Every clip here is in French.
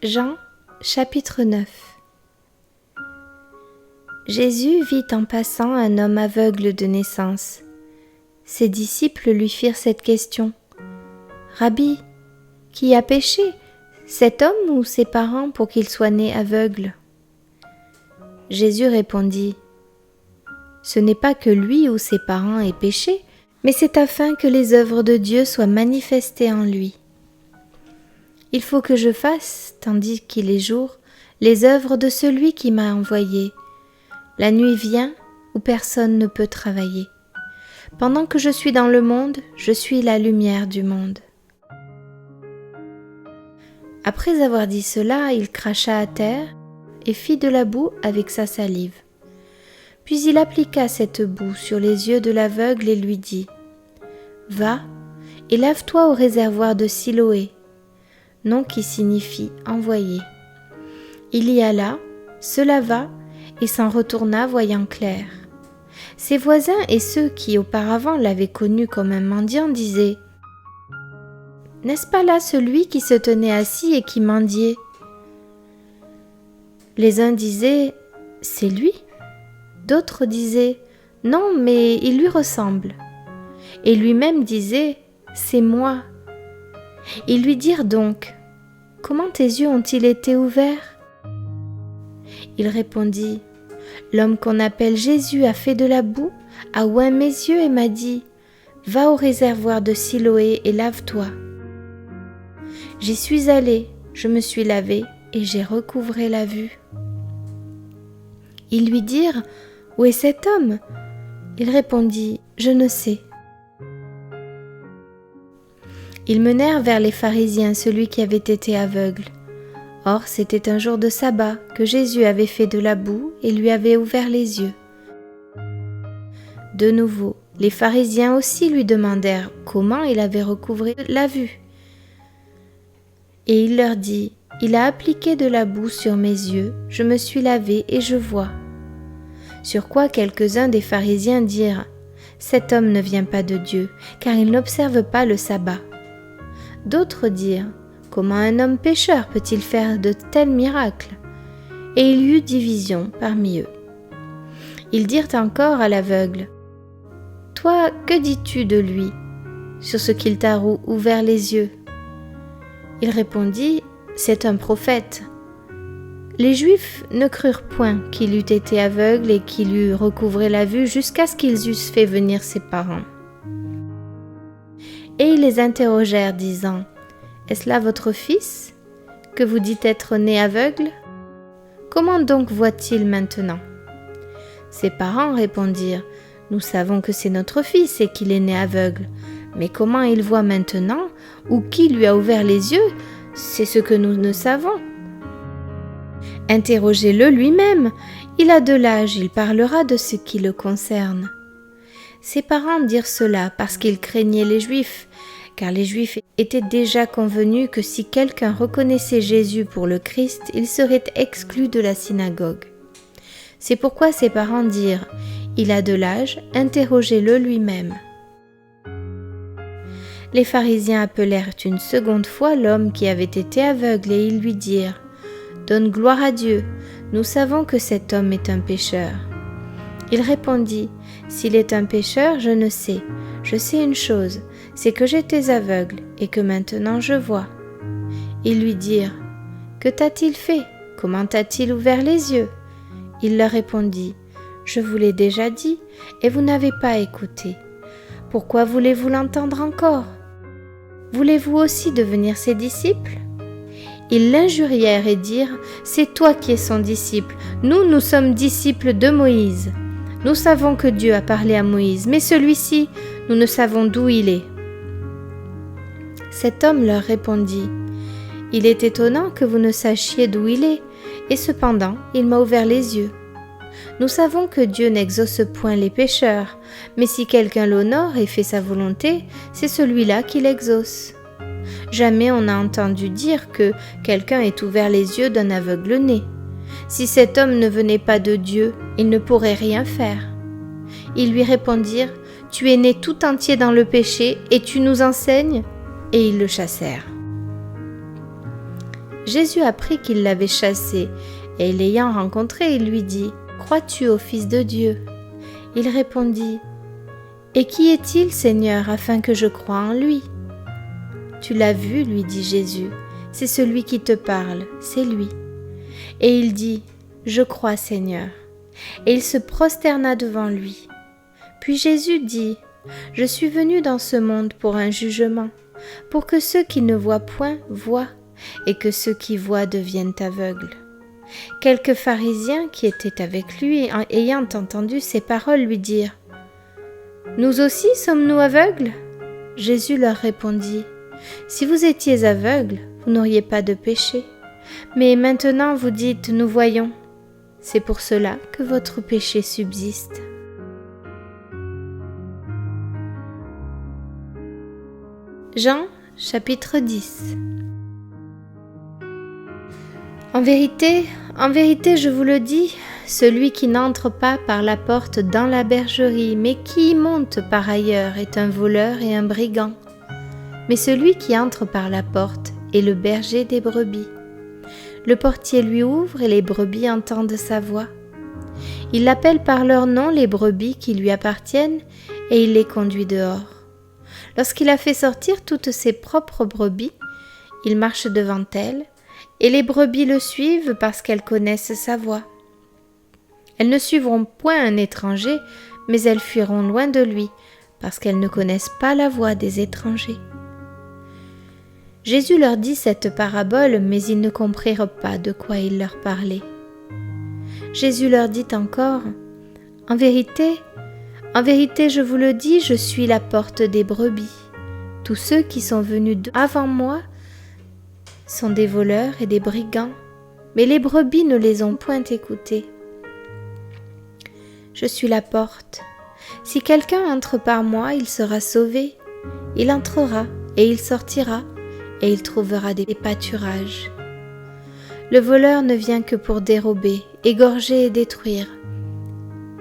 Jean, chapitre 9. Jésus vit en passant un homme aveugle de naissance. Ses disciples lui firent cette question. « Rabbi, qui a péché, cet homme ou ses parents pour qu'il soit né aveugle ?» Jésus répondit. « Ce n'est pas que lui ou ses parents aient péché, mais c'est afin que les œuvres de Dieu soient manifestées en lui. Il faut que je fasse, tandis qu'il est jour, les œuvres de celui qui m'a envoyé. La nuit vient où personne ne peut travailler. Pendant que je suis dans le monde, je suis la lumière du monde. » Après avoir dit cela, il cracha à terre et fit de la boue avec sa salive. Puis il appliqua cette boue sur les yeux de l'aveugle et lui dit « Va et lave-toi au réservoir de Siloé », nom qui signifie « envoyé ». Il y alla, se lava et s'en retourna voyant clair. Ses voisins et ceux qui auparavant l'avaient connu comme un mendiant disaient « N'est-ce pas là celui qui se tenait assis et qui mendiait ?» Les uns disaient « C'est lui ». D'autres disaient « Non, mais il lui ressemble ». Et lui-même disait « C'est moi ». Ils lui dirent donc « Comment tes yeux ont-ils été ouverts ?» Il répondit « L'homme qu'on appelle Jésus a fait de la boue, a oint mes yeux et m'a dit « Va au réservoir de Siloé et lave-toi ». J'y suis allé, je me suis lavé et j'ai recouvré la vue. Ils lui dirent « Où est cet homme ?» Il répondit « Je ne sais ». Ils menèrent vers les pharisiens celui qui avait été aveugle. Or, c'était un jour de sabbat que Jésus avait fait de la boue et lui avait ouvert les yeux. De nouveau, les pharisiens aussi lui demandèrent comment il avait recouvré la vue. Et il leur dit « Il a appliqué de la boue sur mes yeux, je me suis lavé et je vois. » Sur quoi quelques-uns des pharisiens dirent « Cet homme ne vient pas de Dieu, car il n'observe pas le sabbat. » D'autres dirent « Comment un homme pécheur peut-il faire de tels miracles ?» Et il y eut division parmi eux. Ils dirent encore à l'aveugle « Toi, que dis-tu de lui, sur ce qu'il t'a ouvert les yeux ?» Il répondit « C'est un prophète. » Les Juifs ne crurent point qu'il eût été aveugle et qu'il eût recouvré la vue jusqu'à ce qu'ils eussent fait venir ses parents. Et ils les interrogèrent, disant « Est-ce là votre fils, que vous dites être né aveugle? Comment donc voit-il maintenant ?» Ses parents répondirent « Nous savons que c'est notre fils et qu'il est né aveugle, mais comment il voit maintenant, ou qui lui a ouvert les yeux, c'est ce que nous ne savons. Interrogez-le lui-même, il a de l'âge, il parlera de ce qui le concerne. » Ses parents dirent cela parce qu'ils craignaient les Juifs, car les Juifs étaient déjà convenus que si quelqu'un reconnaissait Jésus pour le Christ, il serait exclu de la synagogue. C'est pourquoi ses parents dirent « Il a de l'âge, interrogez-le lui-même. » Les pharisiens appelèrent une seconde fois l'homme qui avait été aveugle et ils lui dirent « Donne gloire à Dieu, nous savons que cet homme est un pécheur. » Il répondit « S'il est un pécheur, je ne sais. Je sais une chose, c'est que j'étais aveugle et que maintenant je vois. » Ils lui dirent « Que t'a-t-il fait? Comment t'a-t-il ouvert les yeux ?» Il leur répondit « Je vous l'ai déjà dit et vous n'avez pas écouté. Pourquoi voulez-vous l'entendre encore? Voulez-vous aussi devenir ses disciples ?» Ils l'injurièrent et dirent « C'est toi qui es son disciple, nous sommes disciples de Moïse. Nous savons que Dieu a parlé à Moïse, mais celui-ci, nous ne savons d'où il est. » Cet homme leur répondit « Il est étonnant que vous ne sachiez d'où il est, et cependant il m'a ouvert les yeux. Nous savons que Dieu n'exauce point les pécheurs, mais si quelqu'un l'honore et fait sa volonté, c'est celui-là qui l'exauce. Jamais on n'a entendu dire que quelqu'un ait ouvert les yeux d'un aveugle-né. Si cet homme ne venait pas de Dieu, il ne pourrait rien faire. » Ils lui répondirent « Tu es né tout entier dans le péché et tu nous enseignes ?» Et ils le chassèrent. Jésus apprit qu'il l'avait chassé, et l'ayant rencontré, il lui dit « Crois-tu au Fils de Dieu ?» Il répondit « Et qui est-il, Seigneur, afin que je croie en lui ?» « Tu l'as vu, lui dit Jésus, c'est celui qui te parle, c'est lui. » Et il dit « Je crois, Seigneur. » Et il se prosterna devant lui. Puis Jésus dit « Je suis venu dans ce monde pour un jugement, pour que ceux qui ne voient point voient, et que ceux qui voient deviennent aveugles. » Quelques pharisiens qui étaient avec lui, ayant entendu ces paroles, lui dirent « Nous aussi sommes-nous aveugles ?» Jésus leur répondit « Si vous étiez aveugles, vous n'auriez pas de péché. Mais maintenant vous dites « Nous voyons ». C'est pour cela que votre péché subsiste. Jean, chapitre 10. En vérité, je vous le dis, celui qui n'entre pas par la porte dans la bergerie, mais qui y monte par ailleurs, est un voleur et un brigand. Mais celui qui entre par la porte est le berger des brebis. Le portier lui ouvre et les brebis entendent sa voix. Il appelle par leur nom les brebis qui lui appartiennent et il les conduit dehors. Lorsqu'il a fait sortir toutes ses propres brebis, il marche devant elles et les brebis le suivent parce qu'elles connaissent sa voix. Elles ne suivront point un étranger, mais elles fuiront loin de lui parce qu'elles ne connaissent pas la voix des étrangers. Jésus leur dit cette parabole, mais ils ne comprirent pas de quoi il leur parlait. Jésus leur dit encore, « En vérité, je vous le dis, je suis la porte des brebis. Tous ceux qui sont venus avant moi sont des voleurs et des brigands, mais les brebis ne les ont point écoutés. Je suis la porte. Si quelqu'un entre par moi, il sera sauvé. Il entrera et il sortira, et il trouvera des pâturages. Le voleur ne vient que pour dérober, égorger et détruire.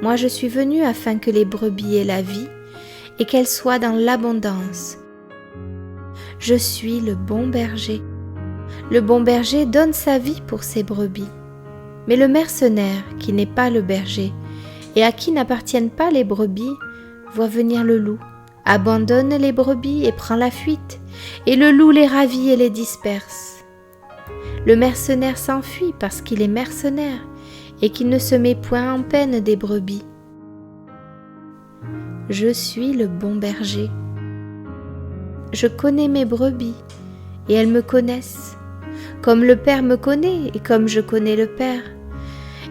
Moi je suis venu afin que les brebis aient la vie, et qu'elles soient dans l'abondance. Je suis le bon berger. Le bon berger donne sa vie pour ses brebis. Mais le mercenaire, qui n'est pas le berger, et à qui n'appartiennent pas les brebis, voit venir le loup, abandonne les brebis et prend la fuite, et le loup les ravit et les disperse. Le mercenaire s'enfuit parce qu'il est mercenaire et qu'il ne se met point en peine des brebis. Je suis le bon berger. Je connais mes brebis et elles me connaissent, comme le Père me connaît et comme je connais le Père,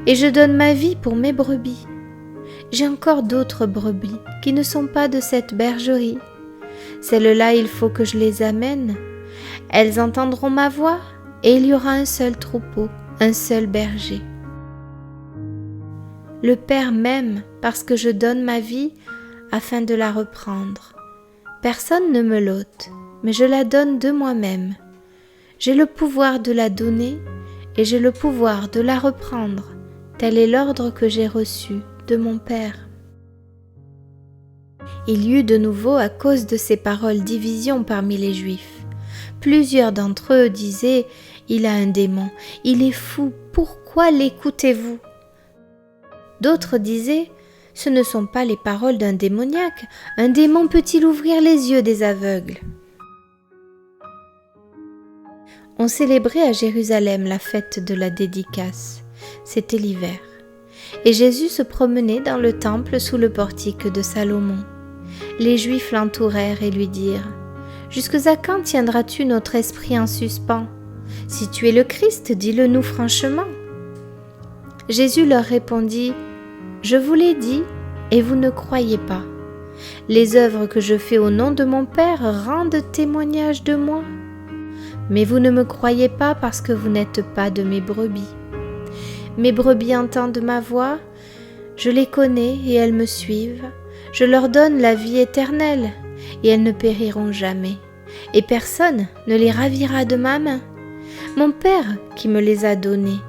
et je donne ma vie pour mes brebis. J'ai encore d'autres brebis qui ne sont pas de cette bergerie. Celles-là, il faut que je les amène. Elles entendront ma voix et il y aura un seul troupeau, un seul berger. Le Père m'aime parce que je donne ma vie afin de la reprendre. Personne ne me l'ôte, mais je la donne de moi-même. J'ai le pouvoir de la donner et j'ai le pouvoir de la reprendre. Tel est l'ordre que j'ai reçu de mon Père. Il y eut de nouveau à cause de ces paroles division parmi les Juifs. Plusieurs d'entre eux disaient « Il a un démon, il est fou, pourquoi l'écoutez-vous » D'autres disaient « Ce ne sont pas les paroles d'un démoniaque, un démon peut-il ouvrir les yeux des aveugles ?» On célébrait à Jérusalem la fête de la dédicace. C'était l'hiver. Et Jésus se promenait dans le temple sous le portique de Salomon. Les Juifs l'entourèrent et lui dirent « Jusqu'à quand tiendras-tu notre esprit en suspens? Si tu es le Christ, dis-le-nous franchement. » Jésus leur répondit « Je vous l'ai dit, et vous ne croyez pas. Les œuvres que je fais au nom de mon Père rendent témoignage de moi. Mais vous ne me croyez pas parce que vous n'êtes pas de mes brebis. Mes brebis entendent ma voix, je les connais et elles me suivent. Je leur donne la vie éternelle et elles ne périront jamais. Et personne ne les ravira de ma main. Mon Père qui me les a donnés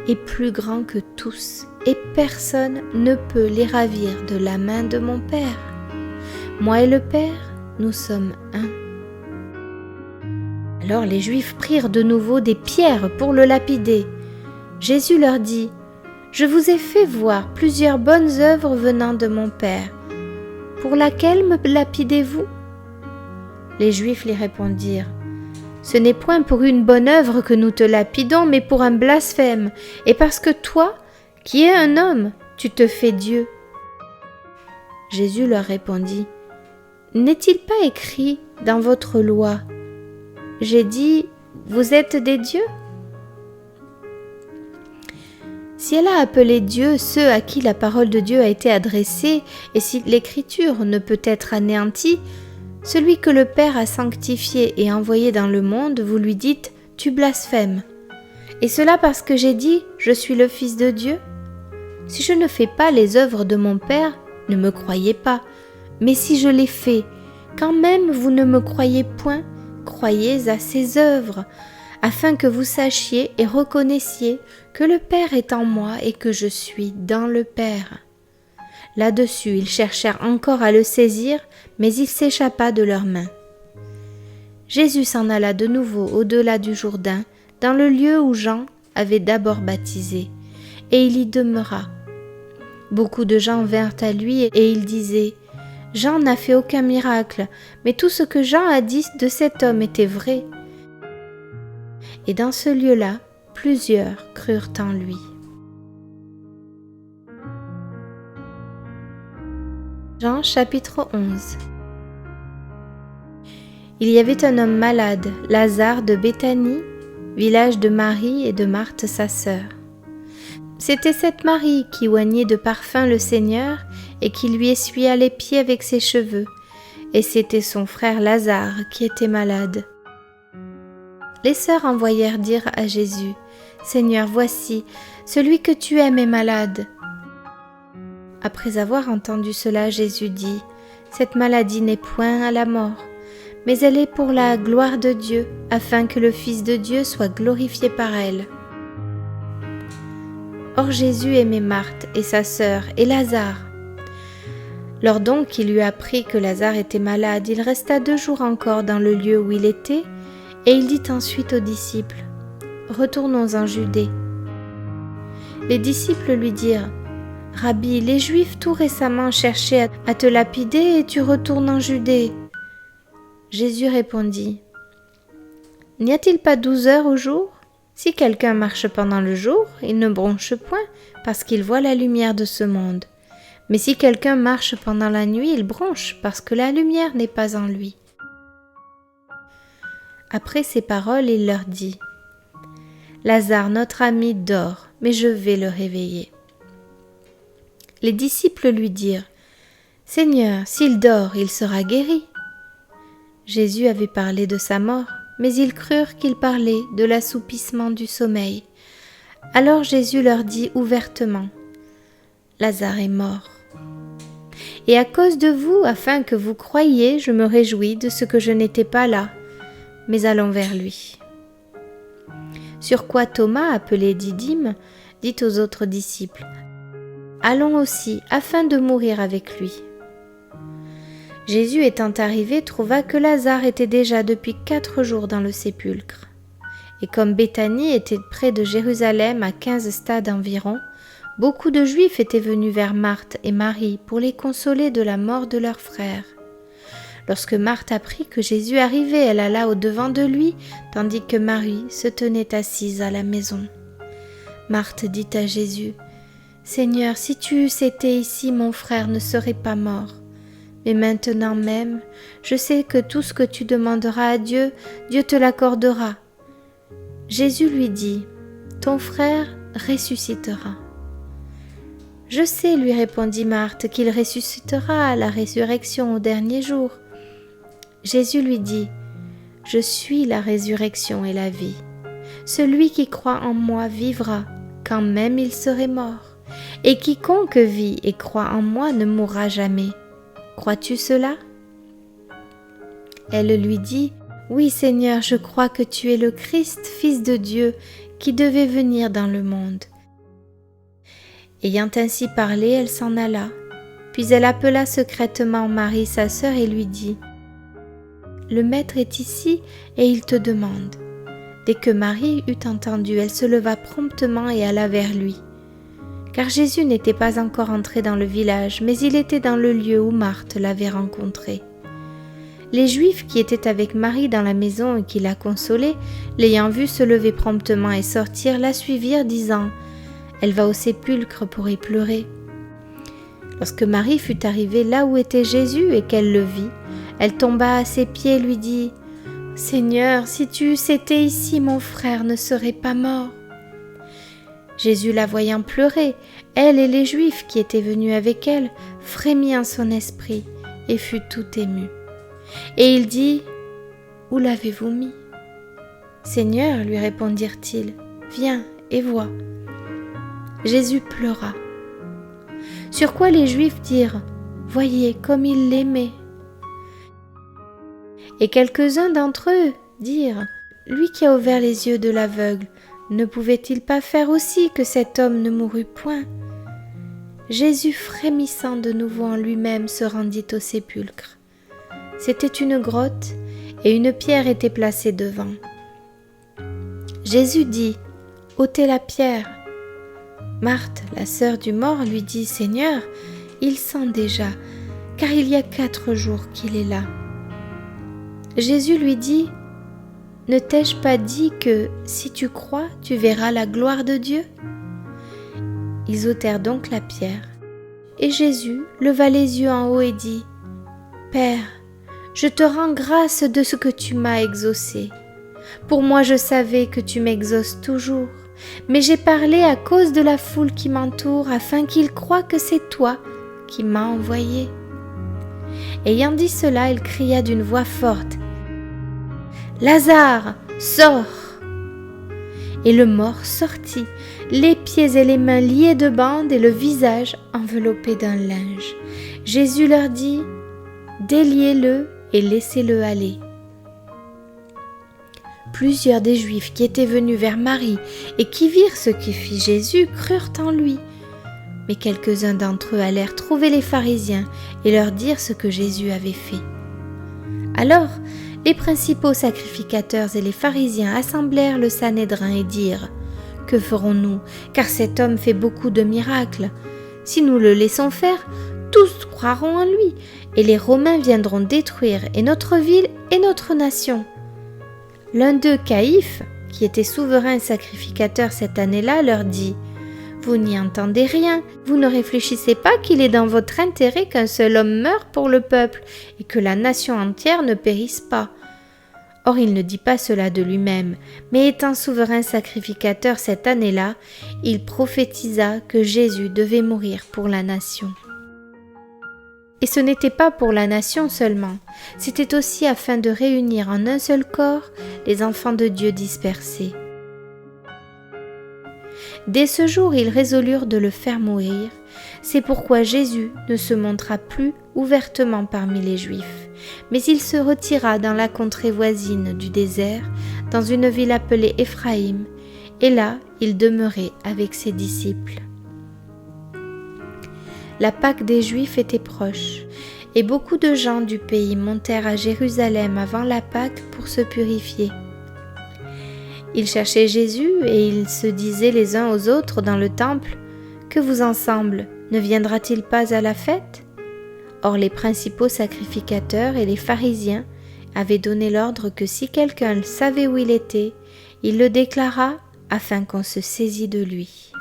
est plus grand que tous et personne ne peut les ravir de la main de mon Père. Moi et le Père, nous sommes un. Alors les Juifs prirent de nouveau des pierres pour le lapider. Jésus leur dit, « Je vous ai fait voir plusieurs bonnes œuvres venant de mon Père. Pour laquelle me lapidez-vous » Les Juifs lui répondirent, « Ce n'est point pour une bonne œuvre que nous te lapidons, mais pour un blasphème, et parce que toi, qui es un homme, tu te fais Dieu. » Jésus leur répondit, « N'est-il pas écrit dans votre loi, j'ai dit, vous êtes des dieux ?» Si elle a appelé Dieu ceux à qui la parole de Dieu a été adressée, et si l'Écriture ne peut être anéantie, celui que le Père a sanctifié et envoyé dans le monde, vous lui dites, tu blasphèmes. Et cela parce que j'ai dit, je suis le Fils de Dieu? Si je ne fais pas les œuvres de mon Père, ne me croyez pas, mais si je les fais, quand même vous ne me croyez point, croyez à ses œuvres, afin que vous sachiez et reconnaissiez que le Père est en moi et que je suis dans le Père. Là-dessus, ils cherchèrent encore à le saisir, mais il s'échappa de leurs mains. Jésus s'en alla de nouveau au-delà du Jourdain, dans le lieu où Jean avait d'abord baptisé, et il y demeura. Beaucoup de gens vinrent à lui et ils disaient, « Jean n'a fait aucun miracle, mais tout ce que Jean a dit de cet homme était vrai. » Et dans ce lieu-là, plusieurs crurent en lui. Jean chapitre 11. Il y avait un homme malade, Lazare de Béthanie, village de Marie et de Marthe sa sœur. C'était cette Marie qui oignait de parfum le Seigneur et qui lui essuya les pieds avec ses cheveux, et c'était son frère Lazare qui était malade. Les sœurs envoyèrent dire à Jésus, « Seigneur, voici, celui que tu aimes est malade. » Après avoir entendu cela, Jésus dit, « Cette maladie n'est point à la mort, mais elle est pour la gloire de Dieu, afin que le Fils de Dieu soit glorifié par elle. » Or Jésus aimait Marthe et sa sœur et Lazare. Lors donc qu'il eut appris que Lazare était malade, il resta 2 jours encore dans le lieu où il était, et il dit ensuite aux disciples, « Retournons en Judée. » Les disciples lui dirent, « Rabbi, les Juifs tout récemment cherchaient à te lapider et tu retournes en Judée. » Jésus répondit, « N'y a-t-il pas 12 heures au jour? Si quelqu'un marche pendant le jour, il ne bronche point parce qu'il voit la lumière de ce monde. Mais si quelqu'un marche pendant la nuit, il bronche parce que la lumière n'est pas en lui. » Après ces paroles, il leur dit, « Lazare, notre ami, dort, mais je vais le réveiller. » Les disciples lui dirent, « Seigneur, s'il dort, il sera guéri. » Jésus avait parlé de sa mort, mais ils crurent qu'il parlait de l'assoupissement du sommeil. Alors Jésus leur dit ouvertement, « Lazare est mort. Et à cause de vous, afin que vous croyiez, je me réjouis de ce que je n'étais pas là, mais allons vers lui. » Sur quoi Thomas, appelé Didyme, dit aux autres disciples, « Allons aussi, afin de mourir avec lui. » Jésus étant arrivé, trouva que Lazare était déjà depuis 4 jours dans le sépulcre. Et comme Béthanie était près de Jérusalem à 15 stades environ, beaucoup de Juifs étaient venus vers Marthe et Marie pour les consoler de la mort de leur frère. Lorsque Marthe apprit que Jésus arrivait, elle alla au-devant de lui, tandis que Marie se tenait assise à la maison. Marthe dit à Jésus, « Seigneur, si tu eusses été ici, mon frère ne serait pas mort. Mais maintenant même, je sais que tout ce que tu demanderas à Dieu, Dieu te l'accordera. » Jésus lui dit, « Ton frère ressuscitera. » « Je sais, lui répondit Marthe, qu'il ressuscitera à la résurrection au dernier jour. » Jésus lui dit, « Je suis la résurrection et la vie. Celui qui croit en moi vivra, quand même il serait mort. Et quiconque vit et croit en moi ne mourra jamais. Crois-tu cela ?» Elle lui dit, « Oui, Seigneur, je crois que tu es le Christ, Fils de Dieu, qui devait venir dans le monde. » Ayant ainsi parlé, elle s'en alla. Puis elle appela secrètement Marie, sa sœur, et lui dit, « le maître est ici et il te demande. » Dès que Marie eut entendu, elle se leva promptement et alla vers lui. Car Jésus n'était pas encore entré dans le village, mais il était dans le lieu où Marthe l'avait rencontré. Les Juifs qui étaient avec Marie dans la maison et qui la consolaient, l'ayant vue se lever promptement et sortir, la suivirent, disant « Elle va au sépulcre pour y pleurer. » Lorsque Marie fut arrivée là où était Jésus et qu'elle le vit, elle tomba à ses pieds et lui dit « Seigneur, si tu eusses été ici, mon frère ne serait pas mort. » Jésus, la voyant pleurer, elle et les Juifs qui étaient venus avec elle, frémit en son esprit et fut tout ému. Et il dit « Où l'avez-vous mis ?»« Seigneur, lui répondirent-ils, viens et vois. » Jésus pleura. Sur quoi les Juifs dirent « Voyez comme il l'aimait. » Et quelques-uns d'entre eux dirent « Lui qui a ouvert les yeux de l'aveugle, ne pouvait-il pas faire aussi que cet homme ne mourût point ?» Jésus, frémissant de nouveau en lui-même, se rendit au sépulcre. C'était une grotte et une pierre était placée devant. Jésus dit « Ôtez la pierre. » Marthe, la sœur du mort, lui dit « Seigneur, il sent déjà, car il y a 4 jours qu'il est là. » Jésus lui dit « Ne t'ai-je pas dit que, si tu crois, tu verras la gloire de Dieu ?» Ils ôtèrent donc la pierre. Et Jésus leva les yeux en haut et dit « Père, je te rends grâce de ce que tu m'as exaucé. Pour moi, je savais que tu m'exauces toujours, mais j'ai parlé à cause de la foule qui m'entoure, afin qu'ils croient que c'est toi qui m'as envoyé. » Ayant dit cela, il cria d'une voix forte « Lazare, sors !» Et le mort sortit, les pieds et les mains liés de bandes et le visage enveloppé d'un linge. Jésus leur dit « Déliez-le et laissez-le aller. » Plusieurs des Juifs qui étaient venus vers Marie et qui virent ce que fit Jésus crurent en lui. Mais quelques-uns d'entre eux allèrent trouver les pharisiens et leur dirent ce que Jésus avait fait. Alors, les principaux sacrificateurs et les pharisiens assemblèrent le Sanhédrin et dirent « Que ferons-nous, car cet homme fait beaucoup de miracles. Si nous le laissons faire, tous croiront en lui, et les Romains viendront détruire et notre ville et notre nation. » L'un d'eux, Caïphe, qui était souverain sacrificateur cette année-là, leur dit « Vous n'y entendez rien, vous ne réfléchissez pas qu'il est dans votre intérêt qu'un seul homme meure pour le peuple et que la nation entière ne périsse pas. » Or il ne dit pas cela de lui-même, mais étant souverain sacrificateur cette année-là, il prophétisa que Jésus devait mourir pour la nation. Et ce n'était pas pour la nation seulement, c'était aussi afin de réunir en un seul corps les enfants de Dieu dispersés. Dès ce jour, ils résolurent de le faire mourir. C'est pourquoi Jésus ne se montra plus ouvertement parmi les Juifs, mais il se retira dans la contrée voisine du désert, dans une ville appelée Éphraïm, et là il demeurait avec ses disciples. La Pâque des Juifs était proche, et beaucoup de gens du pays montèrent à Jérusalem avant la Pâque pour se purifier. Ils cherchaient Jésus et ils se disaient les uns aux autres dans le temple « Que vous ensemble, ne viendra-t-il pas à la fête ?» Or les principaux sacrificateurs et les pharisiens avaient donné l'ordre que si quelqu'un savait où il était, il le déclarât afin qu'on se saisît de lui.